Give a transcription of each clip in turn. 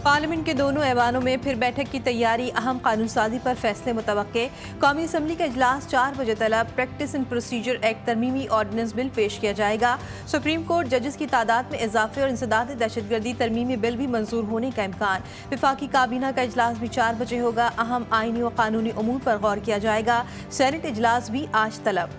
Parliament के दोनों ऐवानों में फिर बैठक की तैयारी। अहम कानून साजी पर फैसले मुतवक्के। कौमी असम्बली का इजलास 4 बजे तलब। प्रैक्टिस एंड प्रोसीजर एक्ट तरमीमी ऑर्डिनेंस बिल पेश किया जाएगा। सुप्रीम कोर्ट जजेस की तादाद में इजाफे और इंसदाद दहशतगर्दी तरमीमी बिल भी मंजूर होने का इम्कान। वफाकी काबीना का इजलास भी 4 बजे होगा। अहम आईनी और कानूनी उमूर पर गौर किया जाएगा। सेनेट इजलास भी आज तलब।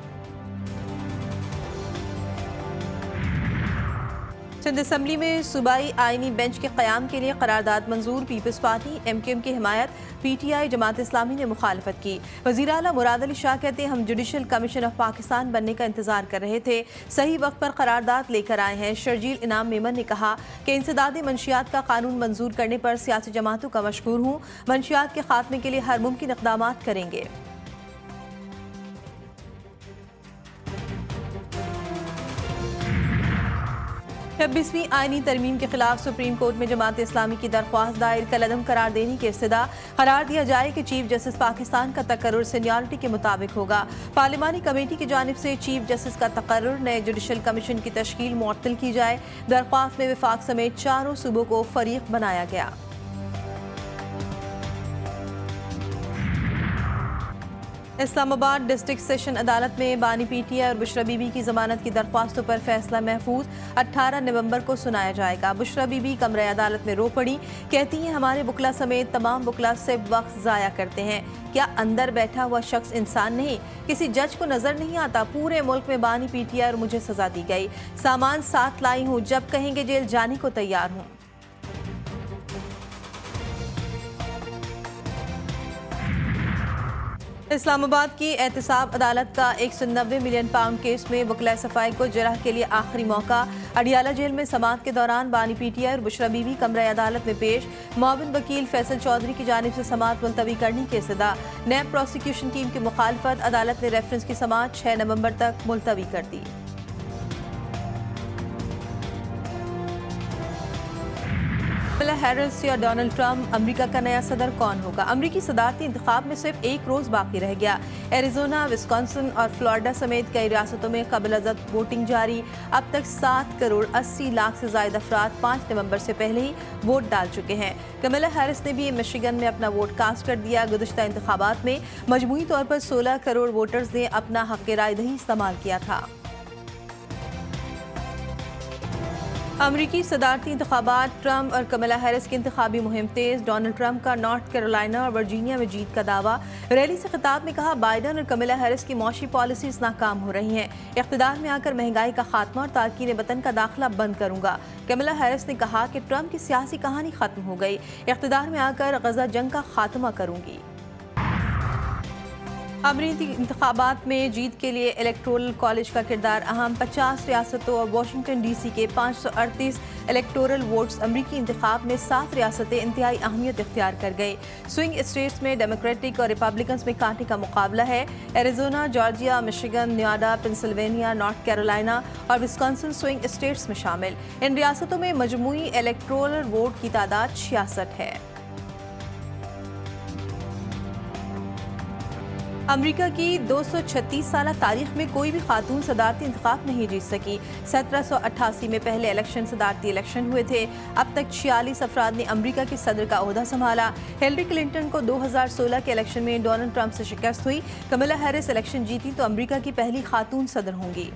सिंध असम्बली में सूबाई आईनी बेंच के क़याम के लिए करारदाद मंजूर। पीपल्स पार्टी MQM की हिमायत, PTI जमात इस्लामी ने मुखालफत की। वज़ीर आला मुराद अली शाह कहते हम जुडिशल कमीशन ऑफ पाकिस्तान बनने का इंतजार कर रहे थे, सही वक्त पर करारदाद लेकर आए हैं। शर्जील इनाम मेमन ने कहा कि इंसदादी मंशियात का कानून मंजूर करने पर सियासी जमातों का मशकूर हूँ। मंशियात के खात्मे के लिए हर मुमकिन इक़दामात करेंगे। 26वीं आईनी तरमीम के खिलाफ सुप्रीम कोर्ट में जमात इस्लामी की दरख्वास्त दायर। कलअदम करार देने की इस्तदा। करार दिया जाए कि चीफ जस्टिस पाकिस्तान का तकर्रुर सीनियरिटी के मुताबिक होगा। पार्लिमानी कमेटी की जानिब से चीफ जस्टिस का तकर्रुर नए जुडिशल कमीशन की तश्कील मुअत्तल की जाए। दरख्वास्त में वफाक समेत चारों सूबों को फरीक बनाया गया। इस्लामाबाद डिस्ट्रिक्ट सेशन अदालत में बानी PTI और बुशरा बीबी की जमानत की दरख्वास्तों पर फैसला महफूज 18 नवंबर को सुनाया जाएगा। बुशरा बीबी कमरे अदालत में रो पड़ी। कहती हैं हमारे बुकला समेत तमाम बुकला सिर्फ वक्त ज़ाया करते हैं। क्या अंदर बैठा हुआ शख्स इंसान नहीं? किसी जज को नजर नहीं आता? पूरे मुल्क में बानी PTI और मुझे सजा दी गई। सामान साथ लाई हूँ, जब कहेंगे जेल जाने को तैयार हूँ। इस्लामाबाद की एहतसाब अदालत का 190 मिलियन पाउंड केस में वकला सफाई को जरह के लिए आखिरी मौका। अडियाला जेल में समाअत के दौरान बानी PTI और बुशरा बीबी कमरा अदालत में पेश। मुआविन वकील फैसल चौधरी की जानिब से समाअत मुलतवी करने की इस्तदा। नैब प्रोसिक्यूशन टीम की मुखालफत। अदालत ने रेफरेंस की समाअत 6 नवंबर तक मुलतवी कर दी। कमला हैरिस या डोनाल्ड ट्रंप, अमेरिका का नया सदर कौन होगा? अमेरिकी सदारती इंतखाब में सिर्फ एक रोज बाकी रह गया। एरिजोना, विस्कॉन्सिन और फ्लोरिडा समेत कई रियासतों में क़ब्ल-अज़ वोटिंग जारी। अब तक 7 करोड़ 80 लाख से ज़ायद अफराद 5 नवंबर से पहले ही वोट डाल चुके हैं। कमला हैरिस ने भी मिशिगन में अपना वोट कास्ट कर दिया। गुज़िश्ता इंतखाबात में मजमूई तौर पर 16 करोड़ वोटर्स ने अपना हक़ राय दही इस्तेमाल किया था। अमरीकी सदारती इंतखाबात, ट्रंप और कमला हैरिस की इंतखाबी मुहिम तेज। डोनाल्ड ट्रंप का नॉर्थ कैरोलिना और वर्जीनिया में जीत का दावा। रैली से खिताब में कहा बाइडन और कमला हैरिस की मौशी पॉलिसीज नाकाम हो रही हैं। इख्तिदार में आकर महंगाई का खात्मा और तारकीन वतन का दाखिला बंद करूंगा। कमला हैरिस ने कहा कि ट्रंप की सियासी कहानी खत्म हो गई। इख्तिदार में आकर गजा जंग का खात्मा करूंगी। अमरीकी इंतखाबात में जीत के लिए इलेक्टोरल कॉलेज का किरदार अहम। 50 रियासतों और वाशिंगटन DC के 538 इलेक्टोरल वोट्स। अमरीकी इंतखाब में 7 रियासतें इंतहाई अहमियत इख्तियार कर गई। स्विंग स्टेट्स में डेमोक्रेटिक और रिपब्लिकन्स में कांटे का मुकाबला है। Arizona, Georgia, Michigan, Nevada, Pennsylvania, north Carolina और विस्कॉन्सिन स्विंग स्टेट्स में शामिल। इन रियासतों में मजमूई इलेक्टोरल वोट की तादाद 66 है। अमेरिका की 236 साल तारीख में कोई भी खातून सदारती इंतखाब नहीं जीत सकी। 1788 में पहले इलेक्शन सदारती इलेक्शन हुए थे। अब तक 46 अफराद ने अमेरिका के सदर का ओहदा संभाला। हिलरी क्लिंटन को 2016 के इलेक्शन में डोनाल्ड ट्रंप से शिकस्त हुई। कमला हैरिस इलेक्शन जीती तो अमेरिका की पहली खातून सदर होंगी।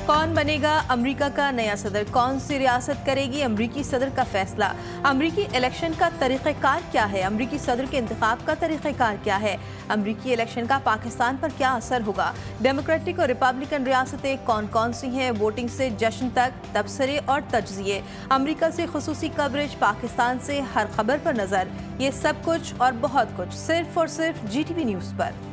कौन बनेगा अमेरिका का नया सदर? कौन सी रियासत करेगी अमेरिकी सदर का फैसला? अमेरिकी इलेक्शन का तरीक़ेकार क्या है? अमेरिकी सदर के इंतखाब का तरीक़ेकार क्या है? अमेरिकी इलेक्शन का पाकिस्तान पर क्या असर होगा? डेमोक्रेटिक और रिपब्लिकन रियासतें कौन कौन सी हैं? वोटिंग से जश्न तक, तबसरे और तज्ज़िये। अमेरिका से खुसूसी कवरेज, पाकिस्तान से हर खबर पर नज़र। ये सब कुछ और बहुत कुछ सिर्फ और सिर्फ GTV न्यूज़ पर।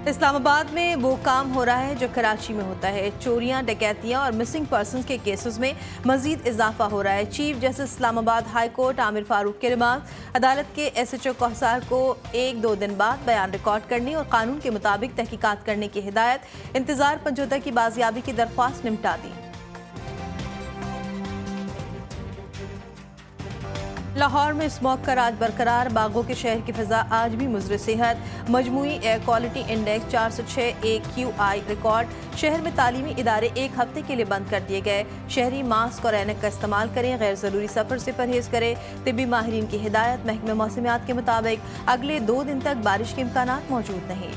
इस्लामाबाद में वो काम हो रहा है जो कराची में होता है। चोरियां, डकैतियां और मिसिंग पर्सनस के केसेस में मजीद इजाफा हो रहा है। Chief justice Islamabad high court Aamir Farooq के रिमार्क। अदालत के SHO कौसार को 1-2 दिन बाद बयान रिकॉर्ड करने और कानून के मुताबिक तहकीकात करने की हिदायत। इंतजार पंजोता की बाजियाबी की दरख्वास्त निपटा दी। लाहौर में स्मॉग का राज बरकरार, बागों के शहर की फिजा आज भी मुज़र सेहत। मजमूई air quality index 406 AQI record. शहर में तालीमी इदारे एक हफ्ते के लिए बंद कर दिए गए। शहरी मास्क और ऐनक का इस्तेमाल करें, गैर ज़रूरी सफ़र से परहेज करें। तिब्बी माहिरीन की हिदायत। महकमे मौसमियात के मुताबिक अगले 2 दिन तक बारिश के इम्कानात मौजूद नहीं।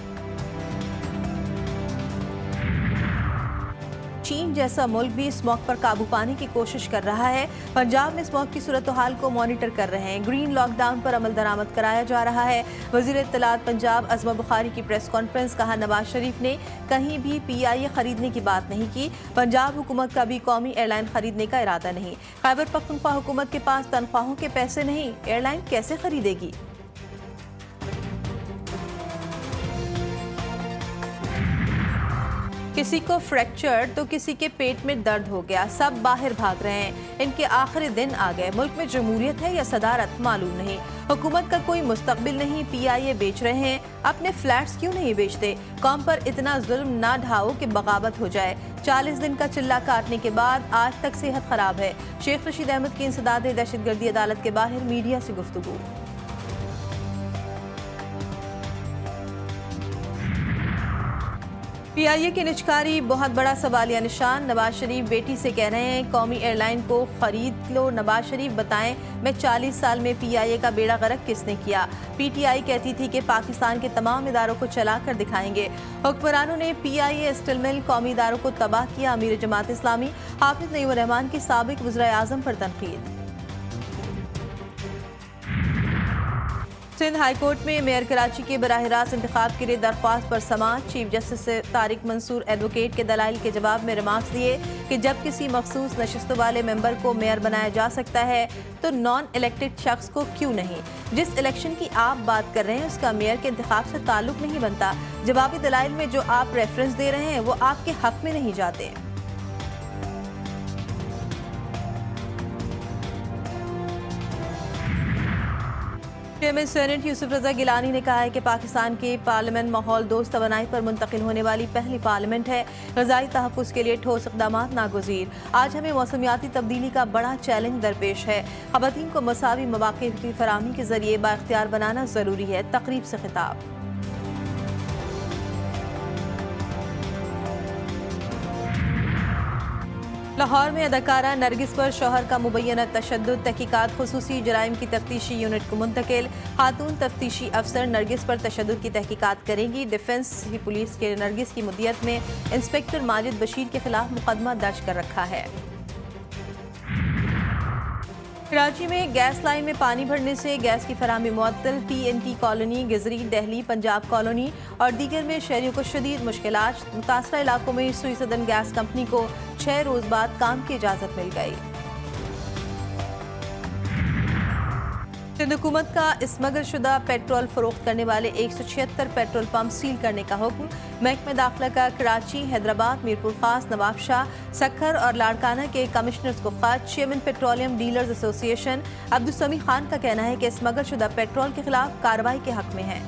चीन जैसा मुल्क भी स्मॉग पर काबू पाने की कोशिश कर रहा है। पंजाब में स्मॉग की सूरत हाल को मॉनिटर कर रहे हैं। ग्रीन लॉकडाउन पर अमल दरामद कराया जा रहा है। वज़ीर इत्तलात पंजाब अज़मा बुखारी की प्रेस कॉन्फ्रेंस। कहा, नवाज शरीफ ने कहीं भी PIA खरीदने की बात नहीं की। पंजाब हुकूमत का भी कौमी एयरलाइन खरीदने का इरादा नहीं। खैबर पख्तूनख्वा हुकूमत के पास तनख्वाहों के पैसे नहीं, एयरलाइन कैसे खरीदेगी। किसी को फ्रैक्चर तो किसी के पेट में दर्द हो गया, सब बाहर भाग रहे हैं। इनके आखिरी दिन आ गए। मुल्क में जमहूरियत है या सदारत मालूम नहीं। हुकूमत का कोई मुस्तकबिल नहीं। PIA बेच रहे हैं, अपने फ्लैट्स क्यों नहीं बेचते। कौम पर इतना जुल्म ना ढाओ कि बगावत हो जाए। 40 दिन का चिल्ला काटने के बाद आज तक सेहत खराब है। शेख रशीद अहमद की इंसदाद दहशतगर्दी अदालत के बाहर मीडिया से गुफ्तगू। PIA की निजकारी बहुत बड़ा सवालिया निशान। नवाज शरीफ बेटी से कह रहे हैं कौमी एयरलाइन को खरीद लो। नवाज शरीफ बताएं, मैं 40 साल में PIA का बेड़ा गर्क किसने किया। PTI कहती थी कि पाकिस्तान के तमाम इदारों को चला कर दिखाएंगे। हुक्मरानों ने PIA, स्टील मिल, कौमी इदारों को तबाह किया। अमीर जमात इस्लामी हाफिज नईम रहमान की साबिक वज़ीर आज़म पर तनकीद। सिंध हाई कोर्ट में मेयर कराची के बराह रास्त इंतखाब के लिए दरख्वास्त पर समाअत। चीफ जस्टिस से तारिक मंसूर एडवोकेट के दलाइल के जवाब में रिमार्क्स दिए कि जब किसी मखसूस नशिस्तों वाले मेंबर को मेयर बनाया जा सकता है तो नॉन इलेक्टेड शख्स को क्यों नहीं। जिस इलेक्शन की आप बात कर रहे हैं उसका मेयर के इंतखाब से ताल्लुक नहीं बनता। जवाबी दलाइल में जो आप रेफरेंस दे रहे हैं वो आपके हक में नहीं जाते। चेयरमैन सेनेट यूसुफ रजा गिलानी ने कहा है कि पाकिस्तान की पार्लियामेंट माहौल दोस्त तवानाई पर मुंतकिल होने वाली पहली पार्लियामेंट है। ग़ज़ाई तहफ़्फ़ुज़ के लिए ठोस इक़दाम नागुज़ीर। आज हमें मौसमियाती तब्दीली का बड़ा चैलेंज दरपेश है। ख़वातीन को मसावी मौक़े की फराहमी के ज़रिए बाइख्तियार बनाना ज़रूरी है। तक़रीब से खिताब। लाहौर में अदाकारा नरगिस पर शौहर का मुबैना तशद्दुद। तहकीकात खुसूसी जराइम की तफ्तीशी यूनिट को मुंतकिल। खातून तफ्तीशी अफसर नरगिस पर तशद्दुद की तहकीकात करेंगी। डिफेंस की पुलिस के नरगिस की मुद्दियत में इंस्पेक्टर माजिद बशीर के खिलाफ मुकदमा दर्ज कर रखा है। कराची में गैस लाइन में पानी भरने से गैस की फराहमी मुअत्तल। TNT colony, Gizri, Delhi, Punjab colony और दीगर में शहरियों को शदीद मुश्किलात। मुतासरा इलाकों में सुई सदन गैस कंपनी को 6 रोज बाद काम की इजाज़त मिल गई। सिंध हुकूमत का स्मगल शुदा पेट्रोल फरोख्त करने वाले 176 पेट्रोल पंप सील करने का हुक्म। महकमे दाखिला का कराची, हैदराबाद, मीरपुर खास, नवाबशाह, सक्खर और लाड़काना के कमिश्नर्स को खत। Chairman petroleum dealers association Abdul Khan का कहना है कि स्मगल शुदा पेट्रोल के खिलाफ कार्रवाई के हक में है।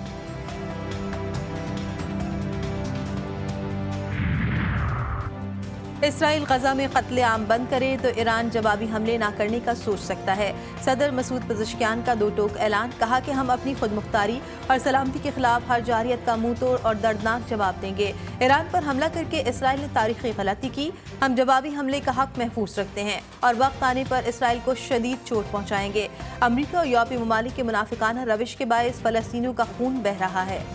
इसराइल गजा में कत्लेआम बंद करे तो ईरान जवाबी हमले ना करने का सोच सकता है। सदर मसूद पज़ेश्कियान का 2 टोक ऐलान। कहा कि हम अपनी खुद मुख्तारी और सलामती के खिलाफ हर जारियत का मुंह तोड़ और दर्दनाक जवाब देंगे। ईरान पर हमला करके इसराइल ने तारीखी गलती की। हम जवाबी हमले का हक महफूज रखते हैं और वक्त आने पर इसराइल को शदीद चोट पहुँचाएंगे। अमरीका और यूरोपीय ममालिक के मुनाफिकाना रविश के बायस फ़लस्तीनियों का खून बह रहा है।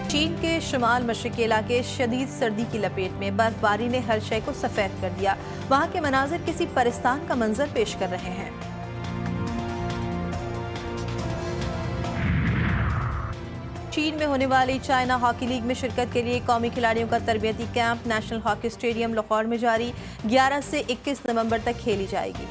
चीन के शुमाल मशरक़ी इलाके शदीद सर्दी की लपेट में। बर्फबारी ने हर शय को सफ़ेद कर दिया। वहाँ के मनाजिर किसी परिस्तान का मंजर पेश कर रहे हैं। चीन में होने वाली चाइना हॉकी लीग में शिरकत के लिए कौमी खिलाड़ियों का तरबियती camp national hockey stadium Lahore में जारी। 11 से 21 नवंबर तक खेली जाएगी।